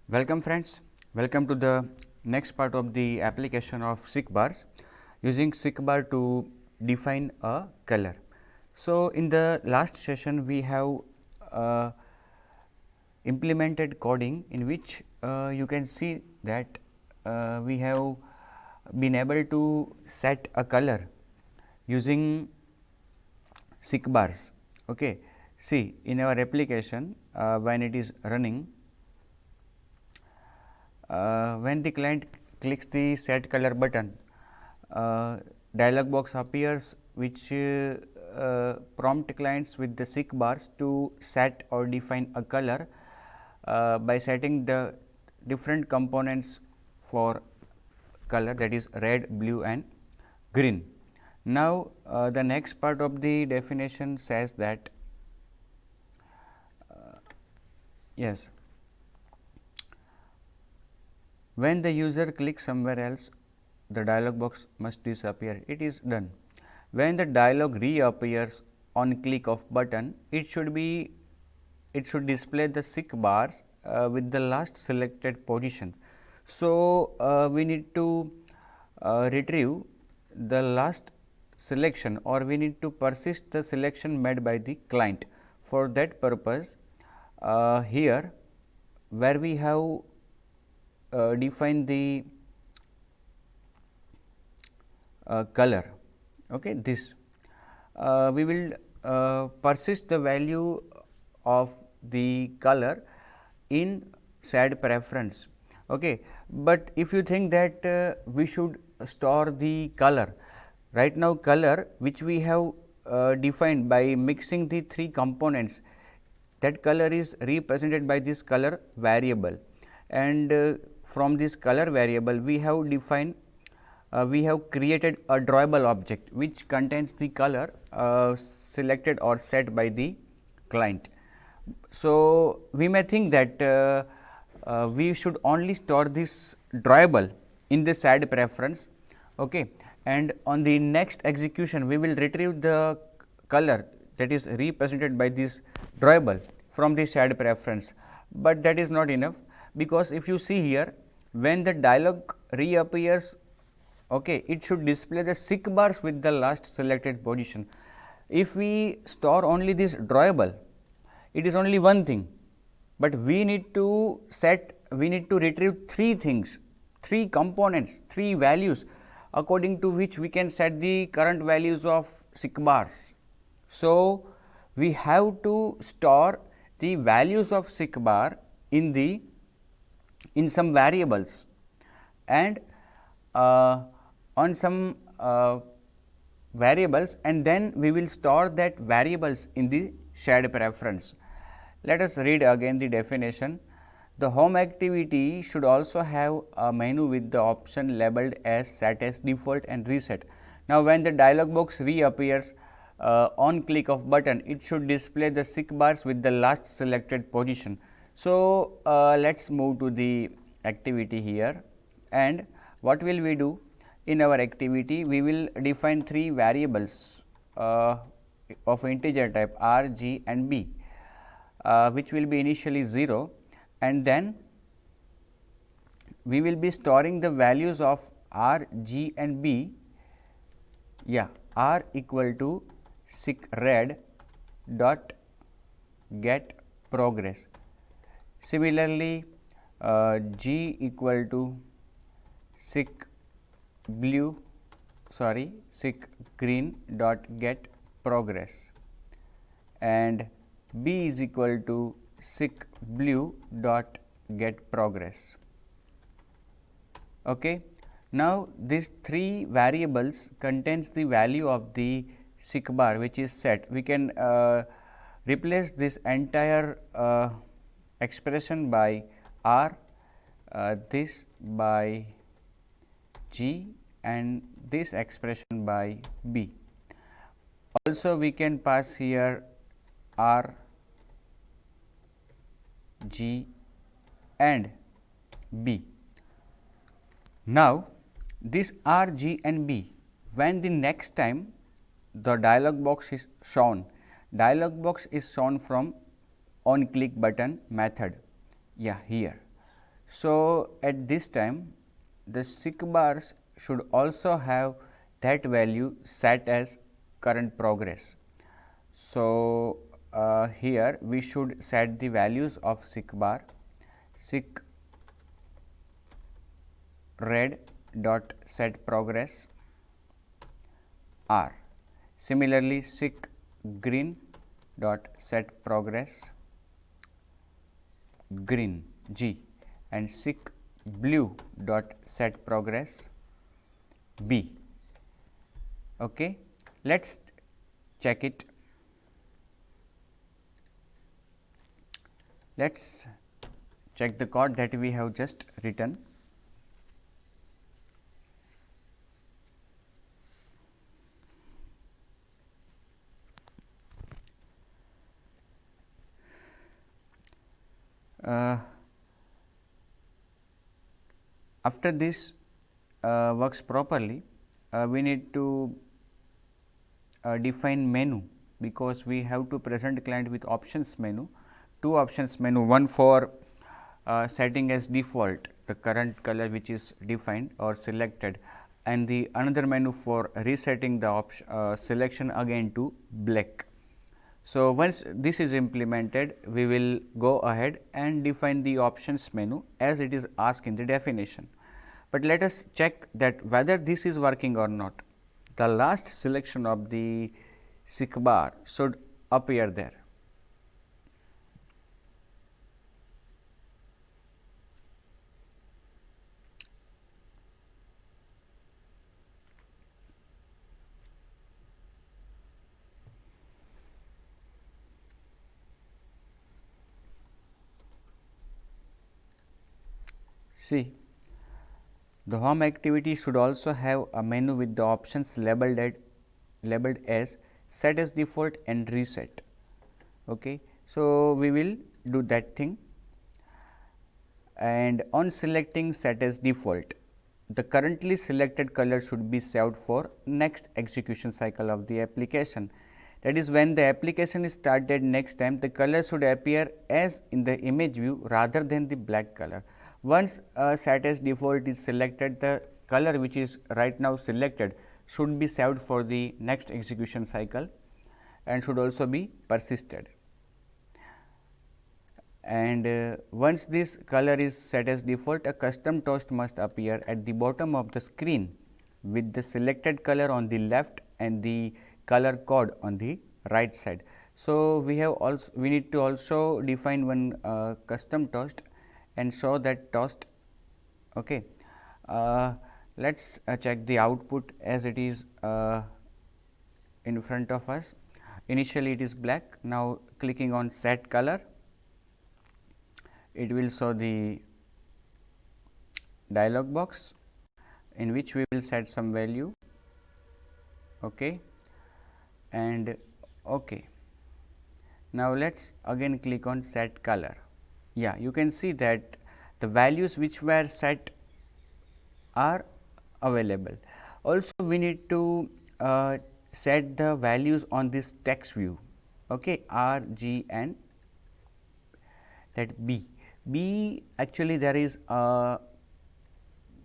Welcome friends, welcome to the next part of the application of SIC bars using SIC bar to define a color. So, in the last session we have implemented coding in which you can see that we have been able to set a color using SIC bars. Okay. See, in our application when it is running, when the client clicks the set color button, dialog box appears which prompt clients with the SIC bars to set or define a color by setting the different components for color, that is red, blue and green. Now, the next part of the definition says that yes, when the user clicks somewhere else, the dialog box must disappear. It is done. When the dialog reappears on click of button, it should display the SIC bars with the last selected position. So, we need to retrieve the last selection, or we need to persist the selection made by the client. For that purpose, here where we have define the color, okay, this we will persist the value of the color in SAD preference. Okay. But if you think that we should store the color, right now color which we have defined by mixing the three components, that color is represented by this color variable, and from this color variable we have defined we have created a drawable object which contains the color selected or set by the client. So, we may think that we should only store this drawable in the SAD preference, okay, and on the next execution we will retrieve the color that is represented by this drawable from the SAD preference, but that is not enough, because if you see here, when the dialog reappears, okay, it should display the SIC bars with the last selected position. If we store only this drawable, it is only one thing, but we need to retrieve three things, three components, three values, according to which we can set the current values of SIC bars. So, we have to store the values of SIC bar in some variables, and on some variables, and then we will store that variables in the SAD preference. Let us read again the definition. The home activity should also have a menu with the option labeled as set as default and reset. Now, when the dialog box reappears on click of button, it should display the SIC bars with the last selected position. So, let us move to the activity here, and what will we do? In our activity, we will define three variables of integer type r, g and b, which will be initially 0, and then we will be storing the values of r, g and b. Yeah, r equal to SIC red dot get progress. Similarly, g equal to SIC green dot get progress, and b is equal to SIC blue dot get progress. Okay. Now, these three variables contains the value of the SIC bar which is set. We can replace this entire expression by r, this by g and this expression by b. Also, we can pass here r, g and b. Now, this r, g and b, when the next time the dialog box is shown, dialog box is shown from on click button method, yeah, here. So, at this time the SIC bars should also have that value set as current progress. So, here we should set the values of SIC bar. SIC red dot set progress R. Similarly, SIC green dot set progress green G, and SIC blue dot set progress B. Okay. Let us check it. Let us check the code that we have just written. After this works properly, we need to define menu, because we have to present client with options menu, two options menu, one for setting as default the current color which is defined or selected, and the another menu for resetting the selection again to black. So, once this is implemented, we will go ahead and define the options menu as it is asked in the definition. But let us check that whether this is working or not. The last selection of the SIC bar should appear there. See, the home activity should also have a menu with the options labeled as set as default and reset. Okay. So, we will do that thing, and on selecting set as default, the currently selected color should be saved for next execution cycle of the application. That is, when the application is started next time, the color should appear as in the image view rather than the black color. Once set as default is selected, the color which is right now selected should be saved for the next execution cycle and should also be persisted. And once this color is set as default, a custom toast must appear at the bottom of the screen with the selected color on the left and the color code on the right side. So, we need to also define one custom toast and show that toast. Okay. Let us check the output as it is in front of us. Initially it is black. Now, clicking on set color, it will show the dialog box in which we will set some value. Okay. And okay. Now, let us again click on set color. Yeah, you can see that the values which were set are available. Also, we need to set the values on this text view. Okay, R, G, and that B. B, actually there is a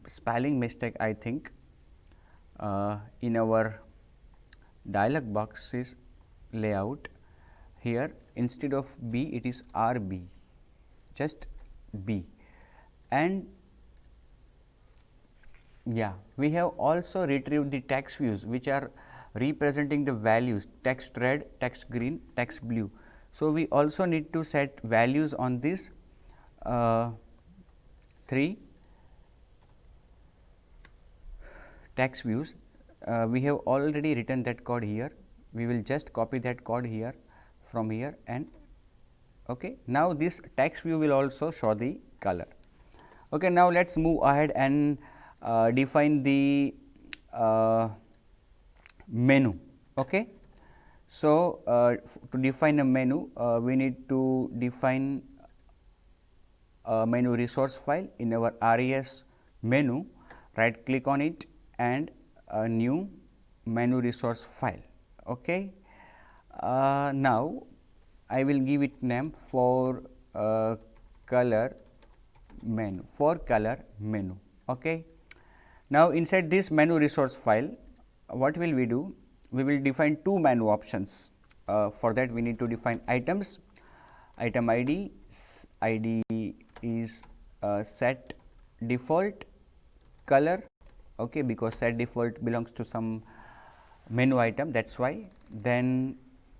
spelling mistake, I think, in our dialog boxes layout. Here instead of B it is RB, just B. And yeah, we have also retrieved the text views which are representing the values text red, text green, text blue. So, we also need to set values on these three text views. We have already written that code here. We will just copy that code here from here, and okay. Now, this text view will also show the color. Okay. Now, let us move ahead and define the menu. Okay. So, to define a menu, we need to define a menu resource file in our RES menu. Right click on it and a new menu resource file. Okay. Now, I will give it name for color menu, for color menu. Okay. Now, inside this menu resource file, what will we do? We will define two menu options. For that, we need to define items. Item ID, ID is set default color, okay, because set default belongs to some menu item, that is why. Then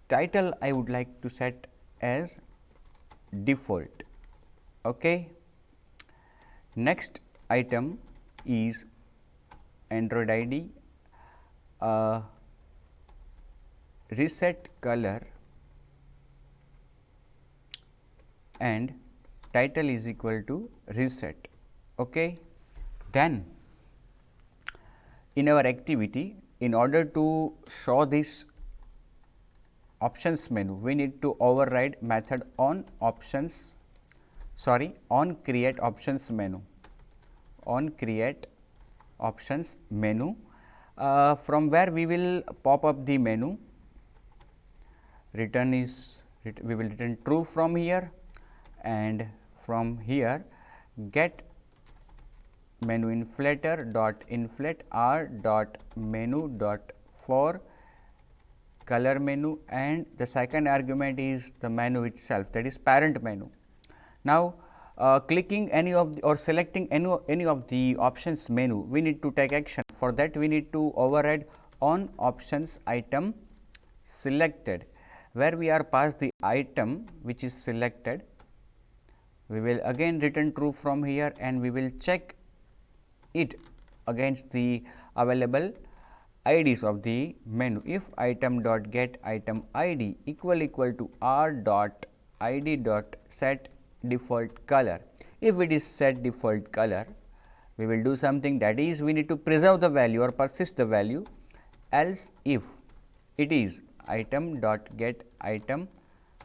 title I would like to set as default. Okay. Next item is Android ID, reset color, and title is equal to reset. Okay. Then in our activity, in order to show this options menu, we need to override method on options, on create options menu, from where we will pop up the menu. Return is, we will return true from here, and from here get menu inflator dot inflate r dot menu dot for color menu, and the second argument is the menu itself, that is parent menu. Now, clicking any of the, or selecting any of the options menu, we need to take action. For that, we need to override on options item selected, where we are passed the item which is selected. We will again return true from here, and we will check it against the available IDs of the menu. If item dot get item ID equal to r dot id dot set default color. If it is set default color, we will do something, that is, we need to preserve the value or persist the value. Else, if it is item dot get item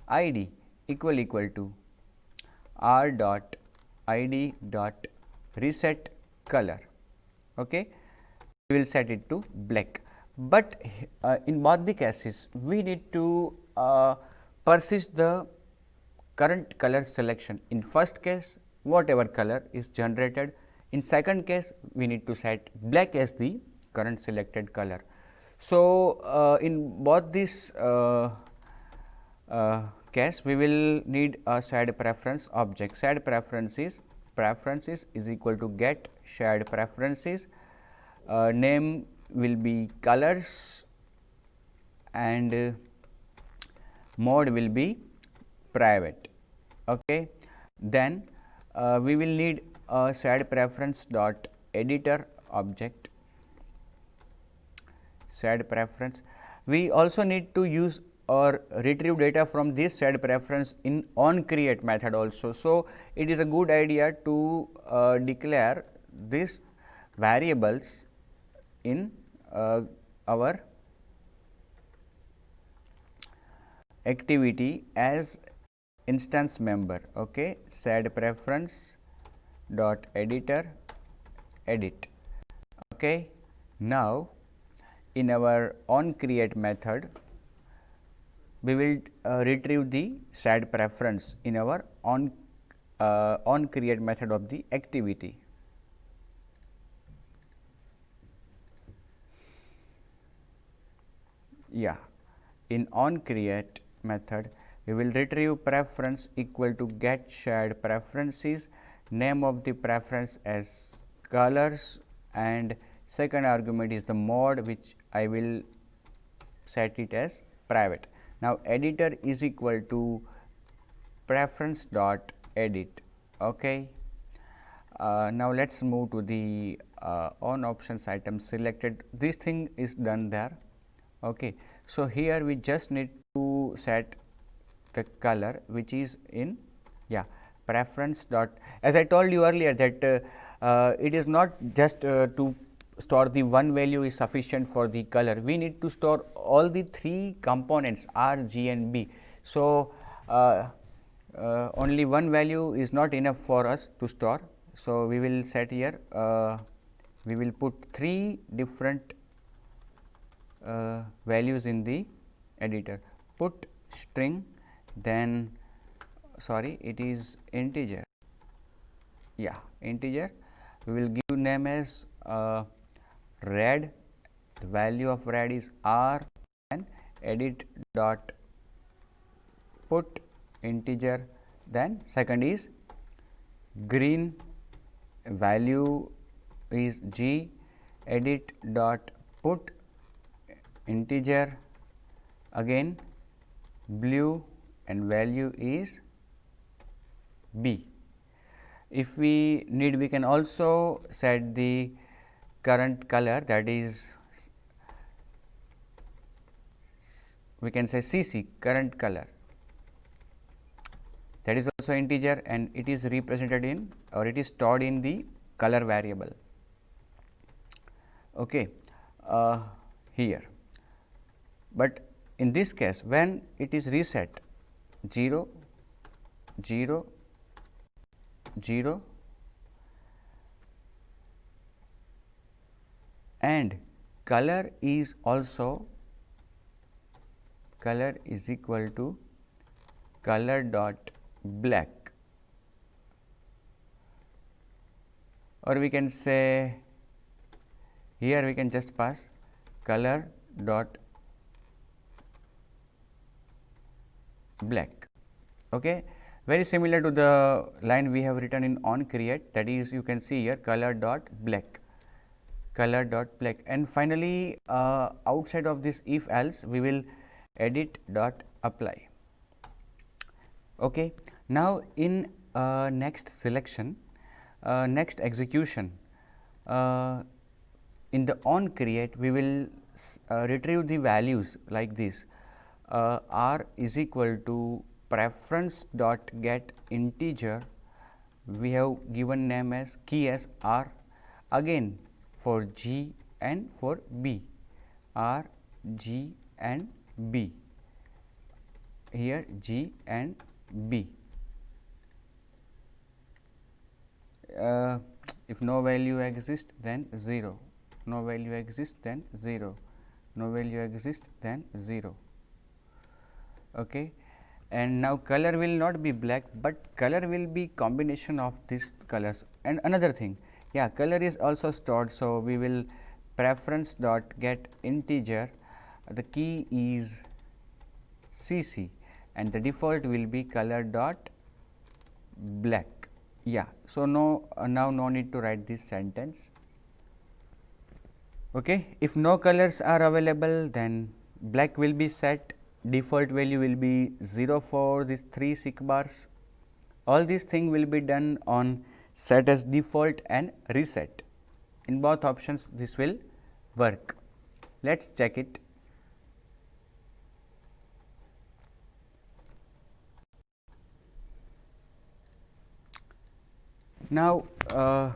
ID equal to r dot id dot reset color, okay, we will set it to black. But in both the cases, we need to persist the current color selection. In first case, whatever color is generated. In second case, we need to set black as the current selected color. So, in both this case, we will need a shared preference object. Shared preferences is equal to get shared preferences. Name will be colors, and mode will be private. Okay. Then we will need a shared preference dot editor object. Shared preference. We also need to use or retrieve data from this shared preference in on create method also. So, it is a good idea to declare these variables in our activity as instance member. Okay. Shared preference dot editor edit. Okay. Now, in our on create method, we will retrieve the shared preference in our on create method of the activity. Yeah, in on create method, we will retrieve preference equal to get shared preferences, name of the preference as colors, and second argument is the mode, which I will set it as private. Now, editor is equal to preference dot edit. Okay. Now, let us move to the on options item selected. This thing is done there. Okay. So, here we just need to set the color which is in preference dot, as I told you earlier that it is not just to store the one value is sufficient for the color. We need to store all the three components R, G and B. So, only one value is not enough for us to store. So, we will set here we will put three different values in the editor. Put string, then it is integer, yeah, integer. We will give name as red. The value of red is r, and edit dot put integer. Then second is green, value is g, edit dot put integer, again blue, and value is b. If we need, we can also set the current color, that is we can say CC, current color, that is also integer, and it is represented in, or it is stored in the color variable. Okay. Here, but in this case when it is reset 0 0 0 and color is also, color is equal to color dot black, or we can say here we can just pass color dot black. Okay. Very similar to the line we have written in on create, that is you can see here color dot black, color dot black, and finally outside of this if else we will edit dot apply. Okay. Now in next selection, next execution, in the on create we will retrieve the values like this, r is equal to preference dot get integer, we have given name as key as r, again for g and for b, r, g and b, here g and b. If no value exists then 0, no value exists then 0, no value exists then 0. Okay. And now color will not be black, but color will be combination of these colors. And another thing, yeah, color is also stored, so we will preference dot get integer, the key is CC, and the default will be color dot black. Yeah, so no, now no need to write this sentence. Okay. If no colors are available, then black will be set, default value will be 0 for these 3 sigmars. All these things will be done on set as default and reset. In both options this will work. Let us check it. Now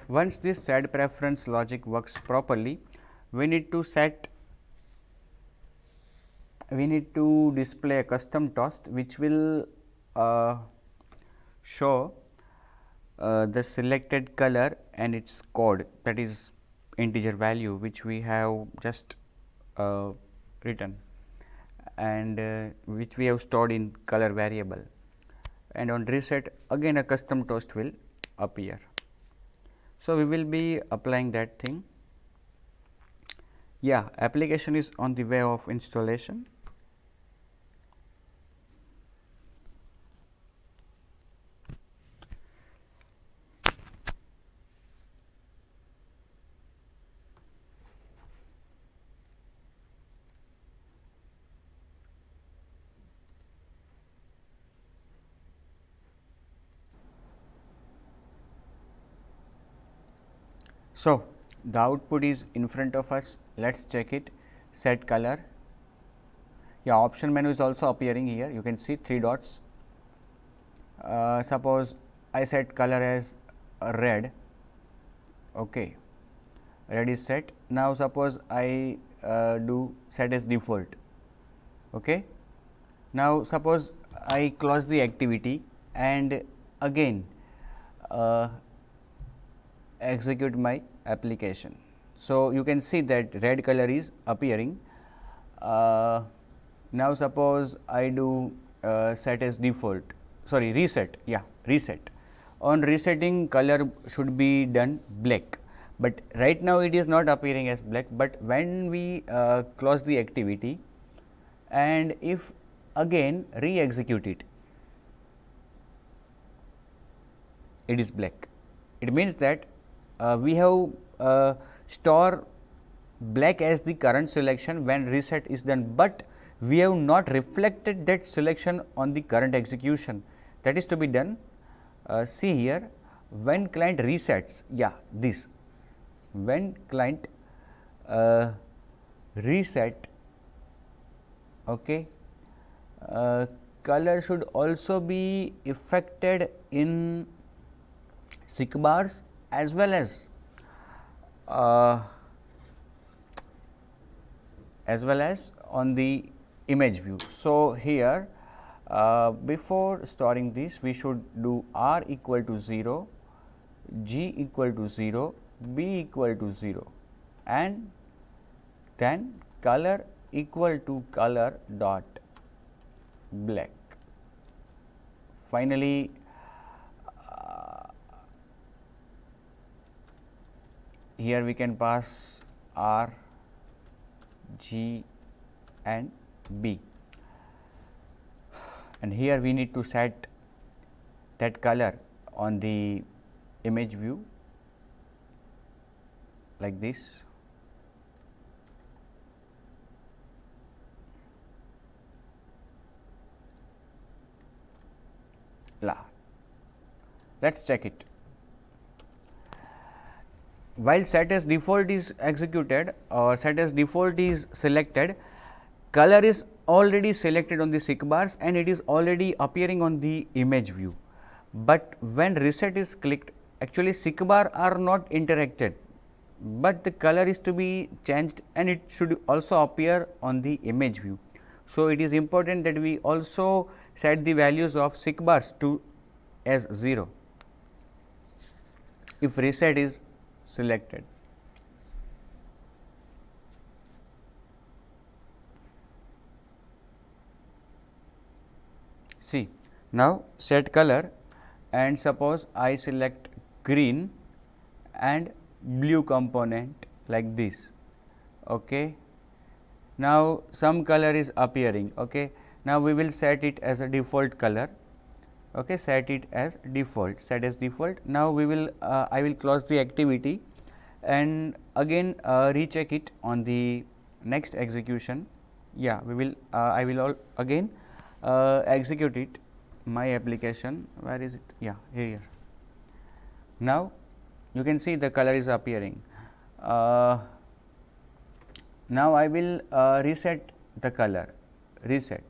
once this set preference logic works properly, we need to display a custom toast which will show the selected color and its code, that is integer value which we have just written, and which we have stored in color variable, and on reset again a custom toast will appear. So, we will be applying that thing. Yeah, application is on the way of installation. So, the output is in front of us. Let us check it. Set color. Yeah, option menu is also appearing here. You can see 3 dots. Suppose I set color as red. Okay, red is set. Now, suppose I do set as default. Okay. Now, suppose I close the activity and again execute my application. So, you can see that red color is appearing. Now, suppose I do set as default, sorry, reset, yeah, reset. on resetting color should be done black, but right now it is not appearing as black, but when we close the activity and if again re-execute it, it is black. It means that we have store black as the current selection when reset is done, but we have not reflected that selection on the current execution. That is to be done. See here, when client resets, this when client reset, color should also be affected in SIC bars as well as on the image view. So, here before storing this, we should do R equal to 0, G equal to 0, B equal to 0, and then color equal to color dot black. Finally, here we can pass R, G and B, and here we need to set that color on the image view like this. Let us check it. While set as default is executed or set as default is selected, color is already selected on the SIC bars and it is already appearing on the image view. But when reset is clicked, actually SIC bar are not interacted, but the color is to be changed and it should also appear on the image view. So, it is important that we also set the values of SIC bars to as 0 if reset is selected. See, now set color and suppose I select green and blue component like this. Now, some color is appearing. Now, we will set it as a default color. Set it as default, set as default. Now, we will I will close the activity and again recheck it on the next execution. We will I will again execute it, my application. Where is it? Here. Now, you can see the color is appearing. Now, I will reset the color, reset.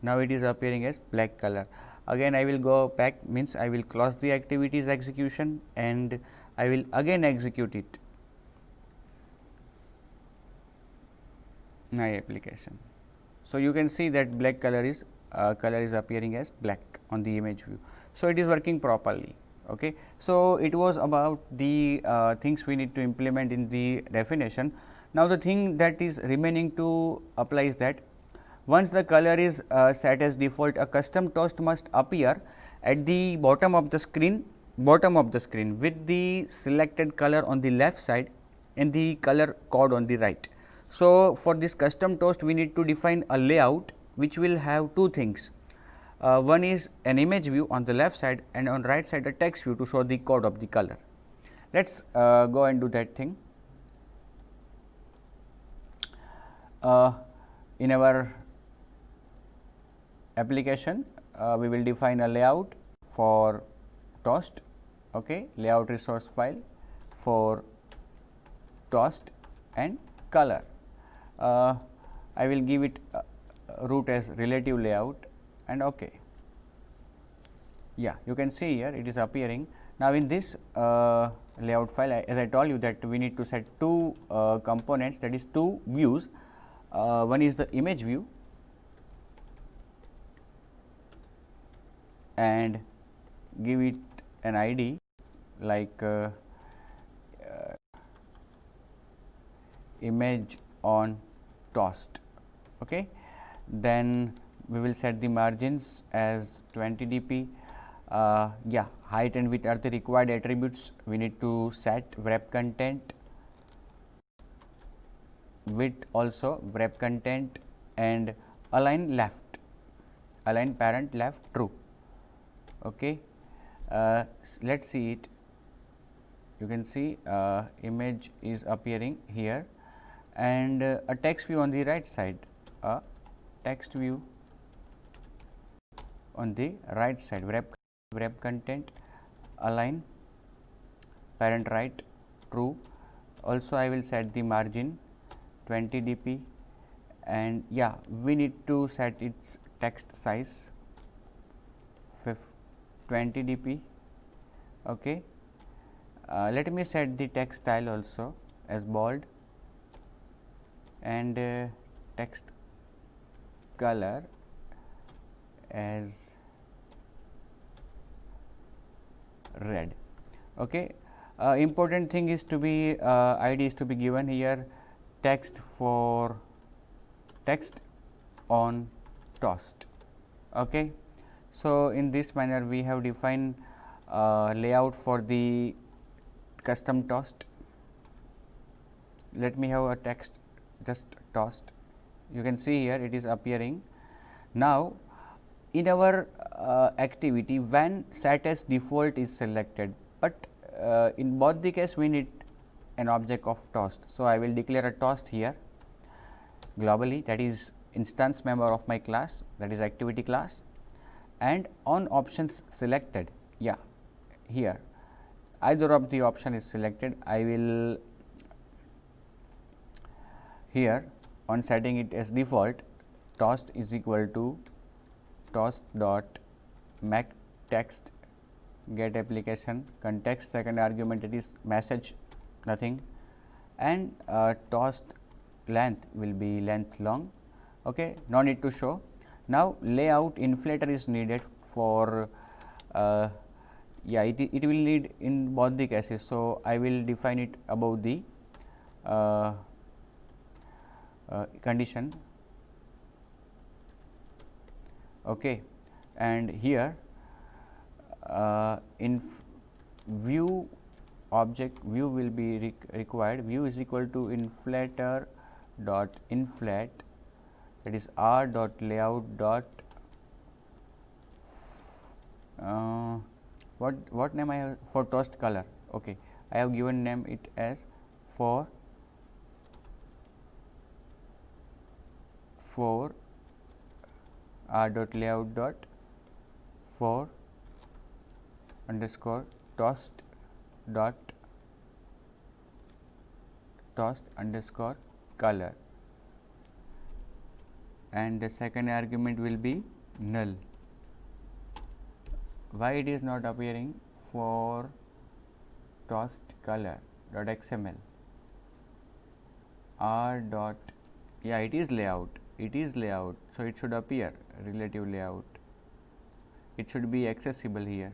Now, it is appearing as black color. Again I will go back, means I will close the activities execution and I will again execute it, my application. So, you can see that black color is appearing as black on the image view. So, it is working properly. So, it was about the things we need to implement in the definition. Now, the thing that is remaining to apply is that once the color is set as default, a custom toast must appear at the bottom of the screen with the selected color on the left side and the color code on the right. So, for this custom toast we need to define a layout which will have two things. One is an image view on the left side and on right side a text view to show the code of the color. Let us go and do that thing. In our application, we will define a layout for toast, layout resource file for toast and color. I will give it root as relative layout and you can see here it is appearing. Now, in this layout file, as I told you that we need to set two components, that is two views. One is the image view and give it an ID like image on toast. Then we will set the margins as 20 dp, height and width are the required attributes. We need to set wrap content, width also, wrap content, and align left, align parent left true. Okay. Let us see it. You can see image is appearing here, and a text view on the right side, a text view on the right side, wrap content, align parent right true. Also I will set the margin 20 dp, and yeah, we need to set its text size 20 dp. Okay. Let me set the text style also as bold, and text color as red. Okay. Important thing is to be ID is to be given here, text for text on toast. Okay. So, in this manner we have defined layout for the custom toast. Let me have a text just toast. You can see here it is appearing. Now, in our activity, when set as default is selected, but in both the case we need an object of toast. So, I will declare a toast here globally, that is instance member of my class, that is activity class, and on options selected, yeah, here either of the option is selected. I will here on setting it as default, toast is equal to toast dot make text get application context, second argument it is message nothing, and toast length will be length long. Okay, no need to show. Now, layout inflator is needed for yeah, it will need in both the cases. So, I will define it above the condition. Okay. And here in view object, view will be required, view is equal to inflator dot inflate, that is r dot layout dot what name I have for toast color. Okay, I have given name it as for r dot layout dot for underscore toast dot toast underscore color, and the second argument will be null. Why it is not appearing? For toast color dot xml r dot, yeah, it is layout, so it should appear relative layout, it should be accessible here,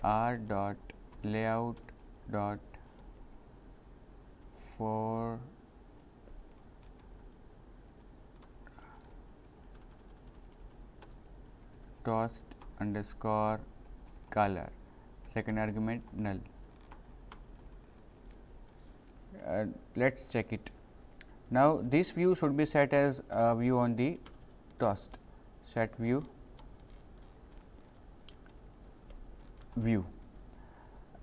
r dot layout dot for toast underscore color, second argument null. Let us check it. Now, this view should be set as view on the toast, set view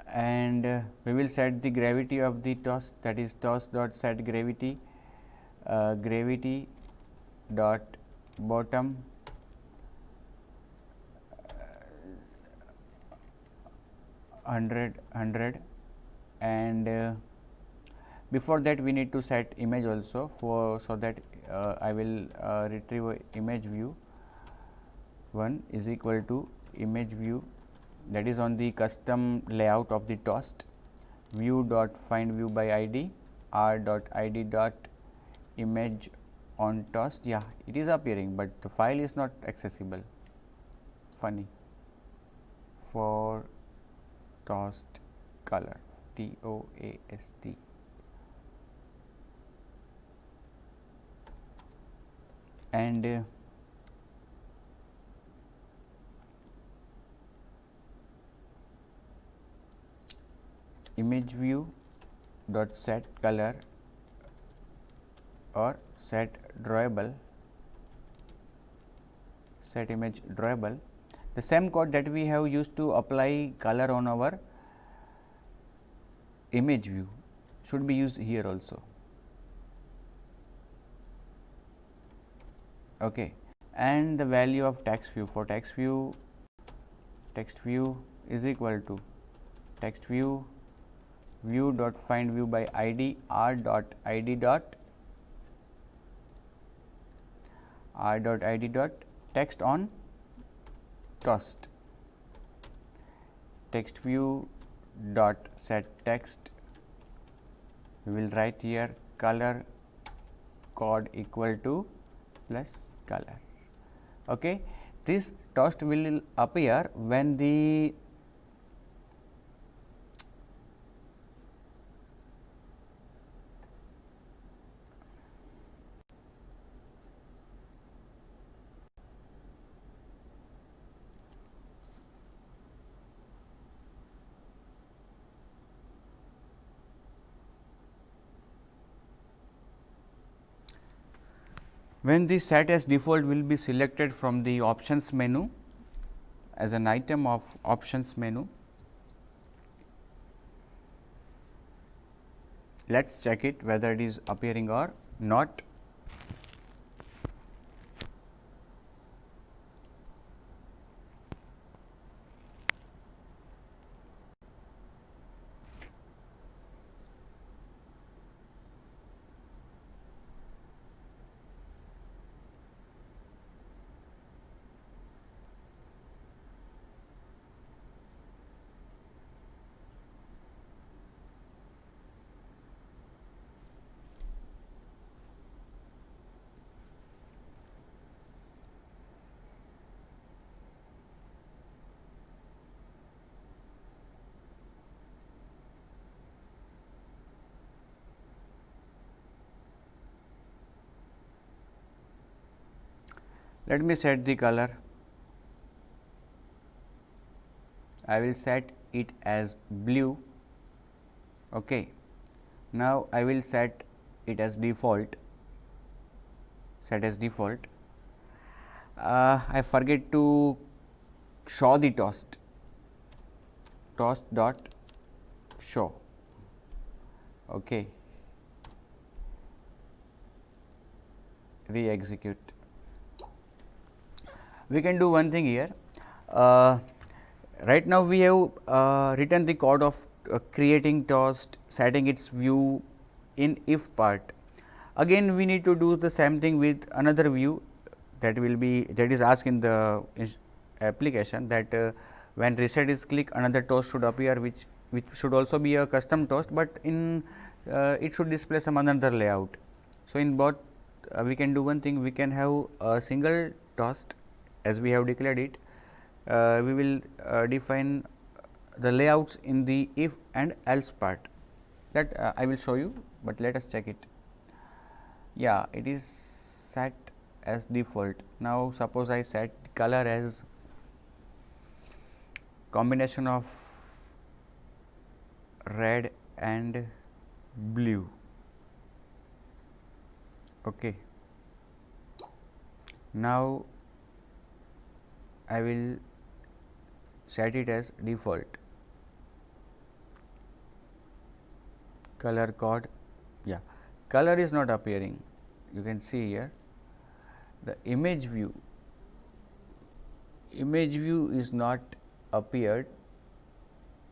and we will set the gravity of the toast, that is toast dot set gravity, gravity dot bottom hundred, and before that we need to set image also, for so that I will retrieve image view 1 is equal to image view, that is on the custom layout of the toast, view dot find view by id, r dot id dot image on toast. Yeah, it is appearing, but the file is not accessible, funny, for toast color, TOAST. And image view dot set color or set drawable, set image drawable. The same code that we have used to apply color on our image view should be used here also. Okay. And the value of text view, for text view is equal to text view dot find view by id r dot id dot text on toast. Text view dot set text, we will write here color code equal to plus color. Okay. This toast will appear when the set as default will be selected from the options menu as an item of options menu. Let us check it whether it is appearing or not. Let me set the color. I will set it as blue. Okay. Now, I will set it as default, set as default. I forget to show the toast dot show. Okay. Re-execute. We can do one thing here. Right now, we have written the code of creating toast, setting its view in if part. Again, we need to do the same thing with another view that will be, that is asked in the application, that when reset is clicked, another toast should appear, which should also be a custom toast, but in it should display some another layout. So, in both we can do one thing, we can have a single toast as we have declared it. We will define the layouts in the if and else part, that I will show you, but let us check it. Yeah, it is set as default. Now, suppose I set color as combination of red and blue. Okay. Now, I will set it as default. Color code, yeah, color is not appearing. You can see here the image view is not appeared.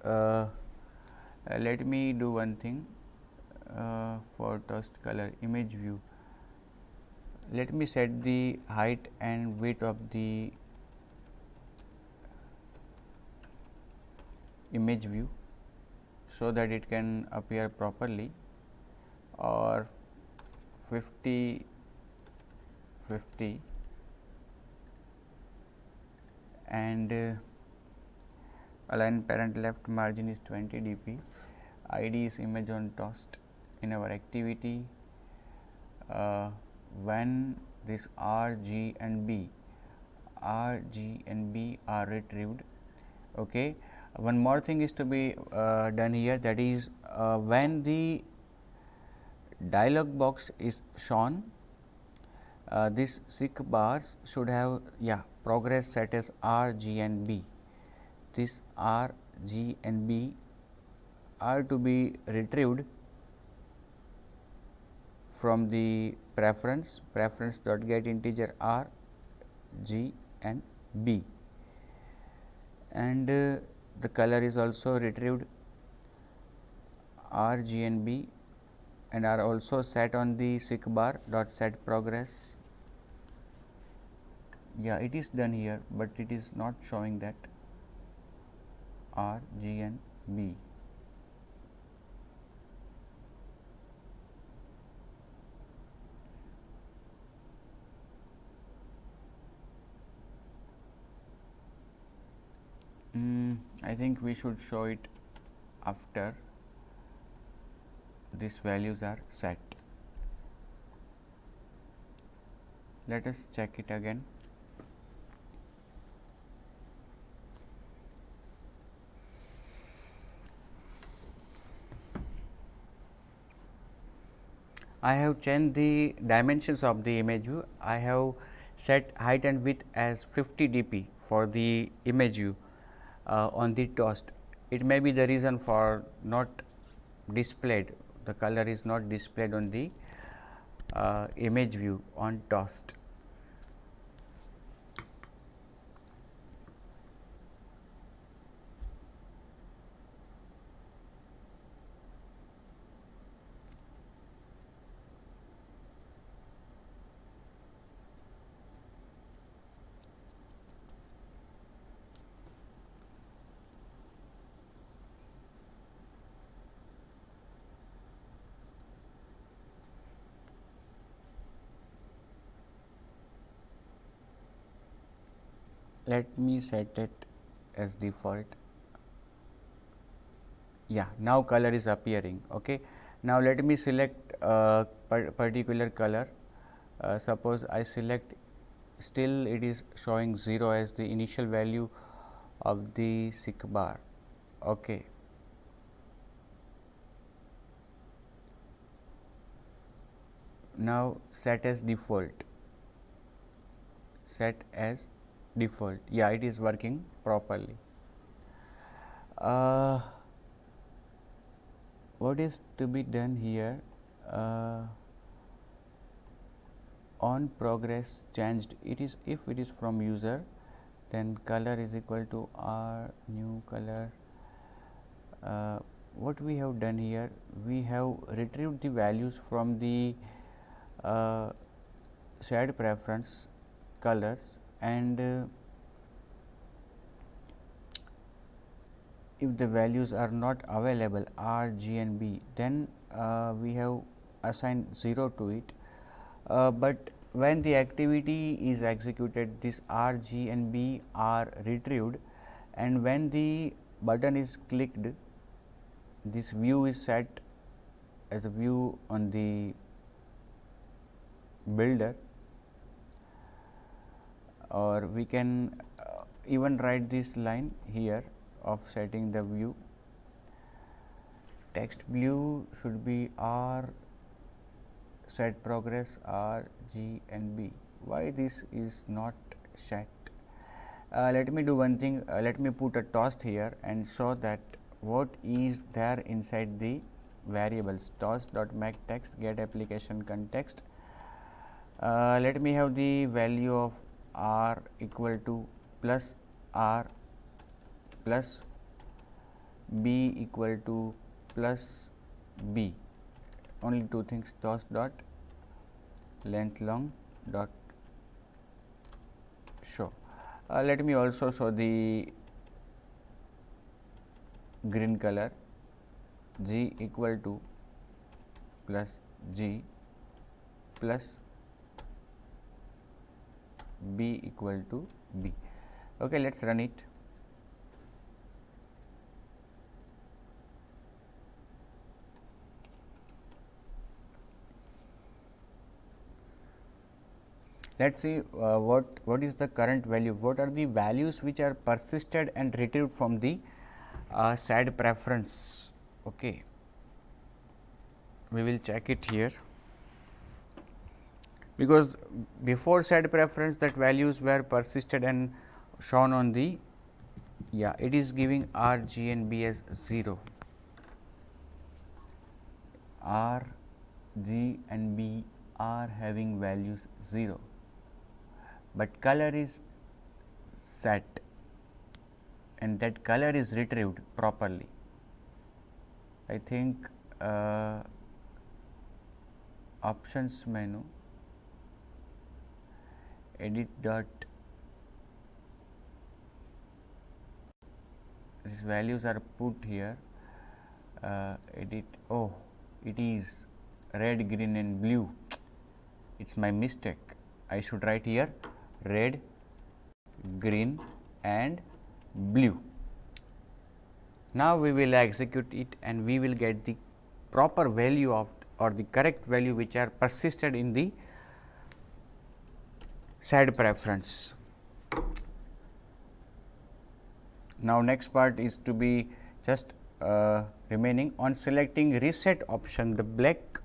Let me do one thing for toast color image view. Let me set the height and width of the image view so that it can appear properly, or 50 and align parent left margin is 20 dp. ID is image on toast. In our activity, when this R, G and B are retrieved, okay, One more thing is to be done here, that is when the dialog box is shown, this seek bars should have progress set as R, G and B. This R, G and B are to be retrieved from the preference dot get integer R, G and B, and the color is also retrieved R, G and B, and are also set on the seek bar dot set progress. It is done here, but it is not showing that R, G and B. I think we should show it after these values are set. Let us check it again. I have changed the dimensions of the image view. I have set height and width as 50 dp for the image view on the toast. It may be the reason for not displayed, the color is not displayed on the image view on toast. Let me set it as default. Now color is appearing. Okay. Now let me select particular color. Suppose I select, still it is showing 0 as the initial value of the seek bar. Okay. Now set as default. Set as default. It is working properly. What is to be done here? On progress changed, it is, if it is from user, then color is equal to R new color. What we have done here, we have retrieved the values from the shared preference colors, and if the values are not available R, G and B, then we have assigned 0 to it, but when the activity is executed, this R, G and B are retrieved, and when the button is clicked, this view is set as a view on the builder, or we can even write this line here of setting the view. Text blue should be R set progress R, G and B. Why this is not set? Let me do one thing. Let me put a toast here and show that what is there inside the variables. Toast.make text get application context. Let me have the value of R equal to plus R plus B equal to plus B. Only two things, toast dot length long dot show. Let me also show the green color, G equal to plus G plus B equal to B. Okay, let us run it. Let us see what is the current value, what are the values which are persisted and retrieved from the SAD preference. Okay, we will check it here, because before SAD preference that values were persisted and shown on the, yeah, it is giving R, G and B as 0. R, G and B are having values 0, but color is set and that color is retrieved properly. I think options menu, edit dot, these values are put here, edit, oh, it is red, green and blue, it's my mistake. I should write here red, green and blue. Now we will execute it and we will get the proper value of, or the correct value which are persisted in the SAD preference. Now next part is to be just remaining. On selecting reset option, the black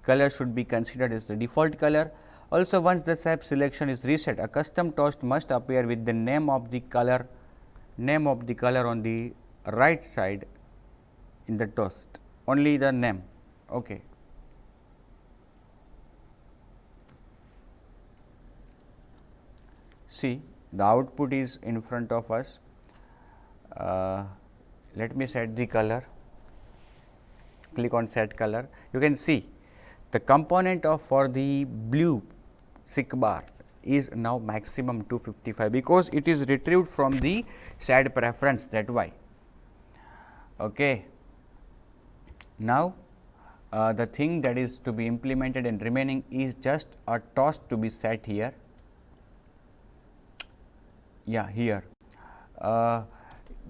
color should be considered as the default color. Also, once the SAP selection is reset, a custom toast must appear with the name of the color on the right side in the toast, only the name. Okay. See, the output is in front of us. Let me set the color, click on set color. You can see the component of for the blue SIC bar is now maximum 255, because it is retrieved from the SAD preference, that why. Okay. Now the thing that is to be implemented and remaining is just a toast to be set here. Yeah, here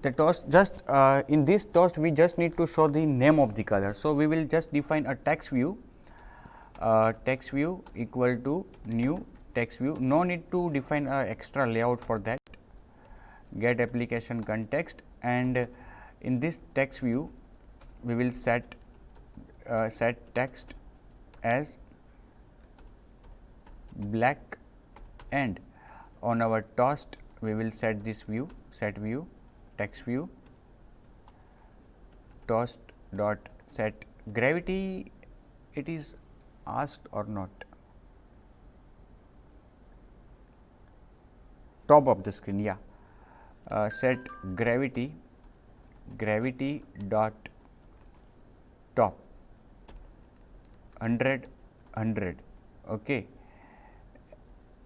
the toast, just in this toast we just need to show the name of the color. So, we will just define a text view, equal to new text view, no need to define a extra layout for that, get application context, and in this text view we will set text as black, and on our toast we will set this view, set view, text view, toast dot set gravity. It is asked or not, top of the screen, yeah, set gravity dot top 100. Okay.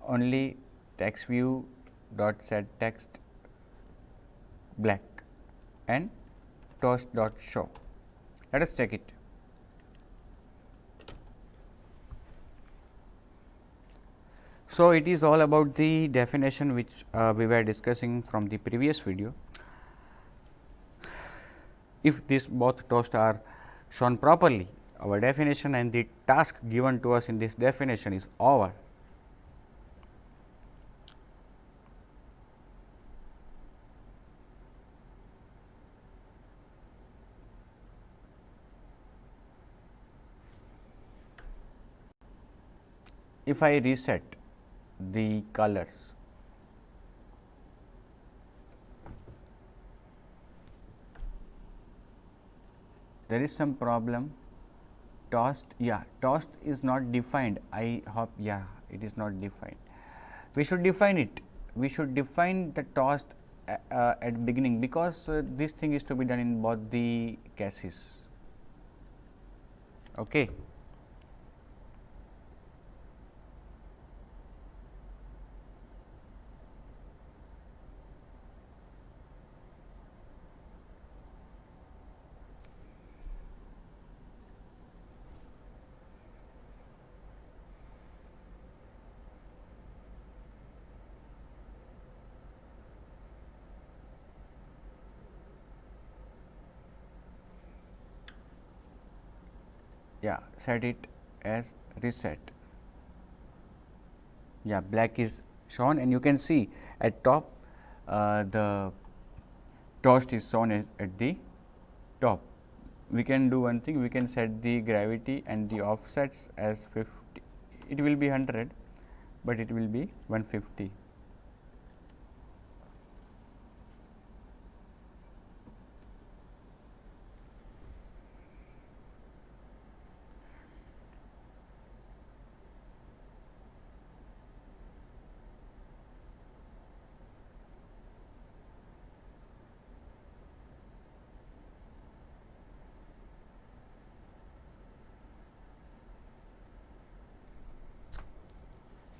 Only text view dot set text black and toast dot show. Let us check it. So, it is all about the definition which we were discussing from the previous video. If these both toasts are shown properly, our definition and the task given to us in this definition is over. If I reset the colors, there is some problem. Toast, yeah, toast is not defined. I hope, yeah, it is not defined. We should define it. We should define the toast at beginning, because this thing is to be done in both the cases. Okay. Yeah, set it as reset. Yeah, black is shown, and you can see at top the toast is shown at the top. We can do one thing, we can set the gravity and the offsets as 50, it will be 100, but it will be 150.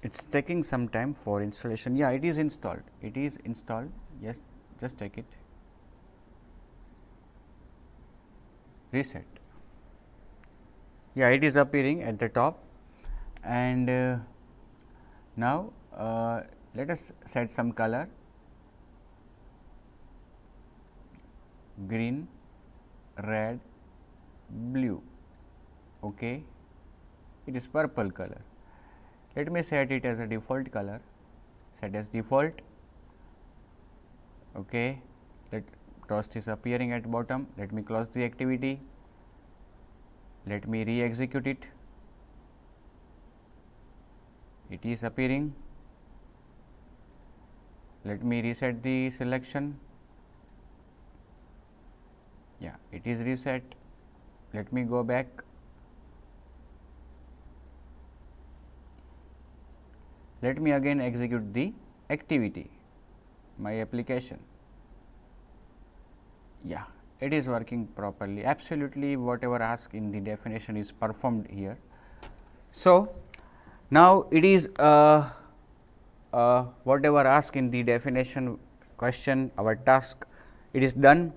It's taking some time for installation. Yeah, it is installed. It is installed. Yes, just take it. Reset. Yeah, it is appearing at the top, and now let us set some color. Green, red, blue. Okay, it is purple color. Let me set it as a default color, set as default. Okay, let toast is appearing at bottom. Let me close the activity. Let me re-execute it. It is appearing. Let me reset the selection. Yeah, it is reset. Let me go back. Let me again execute the activity, my application. Yeah, it is working properly. Absolutely, whatever asked in the definition is performed here. So, now it is whatever asked in the definition question, our task, it is done.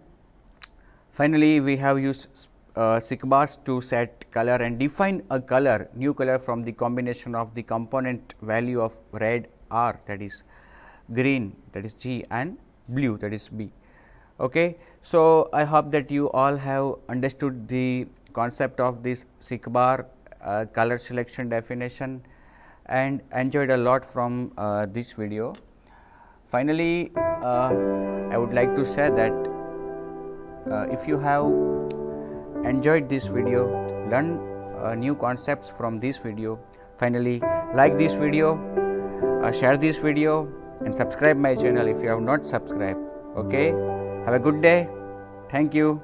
Finally, we have used SICK-bars to set color and define a color, new color from the combination of the component value of red R, that is green, that is G, and blue, that is B. Okay. So, I hope that you all have understood the concept of this SICK-bar color selection definition and enjoyed a lot from this video. Finally, I would like to say that if you have enjoyed this video, learn new concepts from this video, finally like this video, share this video, and subscribe my channel if you have not subscribed. Okay, have a good day. Thank you.